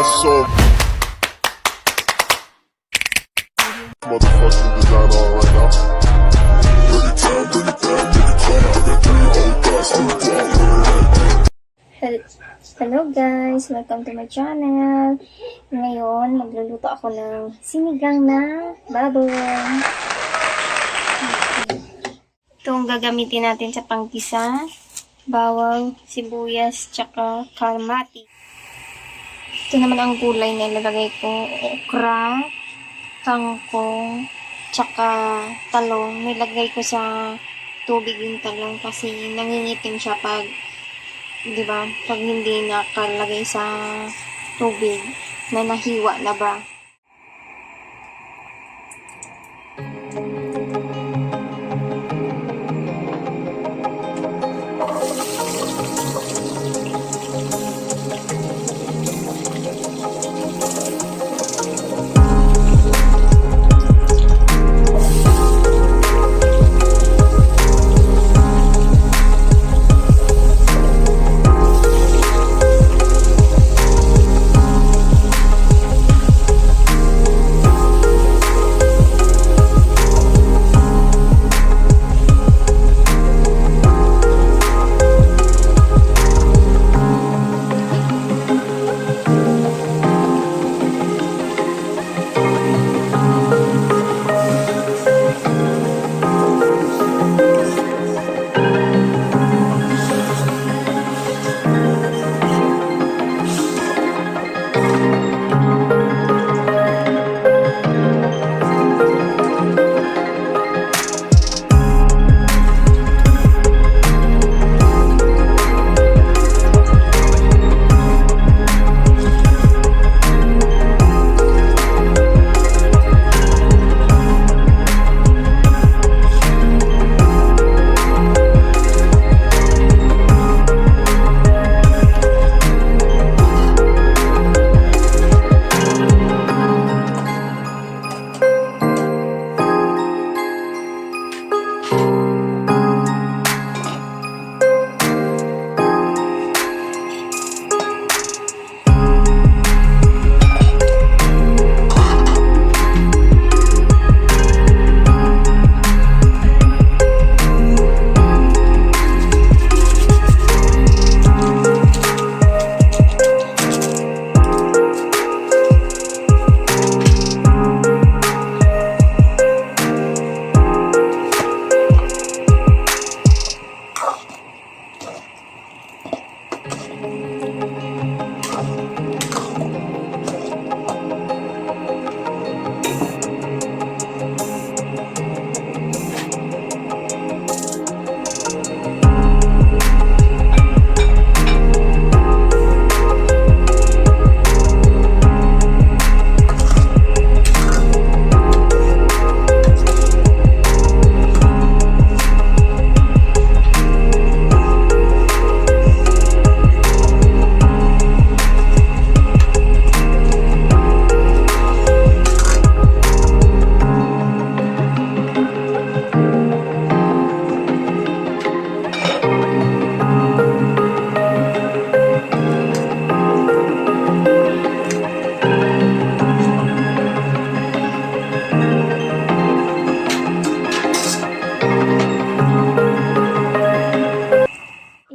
so motherfucking design on right now. Hello guys! Welcome to my channel. Ngayon, magluluto ako ng sinigang na baboy. Ito ang gagamitin natin sa panggisa. Bawang, sibuyas, tsaka kalmati. Ito naman ang gulay na ilalagay ko. Okra, kangkong, tsaka talong. Nilagay ko sa tubig yung talong kasi nangingitim siya pag diba? Pag hindi nakalagay sa tubig na nahiwa na ba.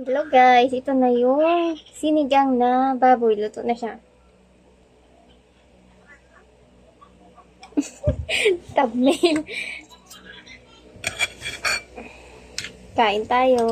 Hello guys, ito na yung sinigang na baboy. Luto na siya. Thumbnail. Kain tayo.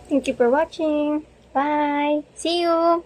Thank you for watching. Bye! See you!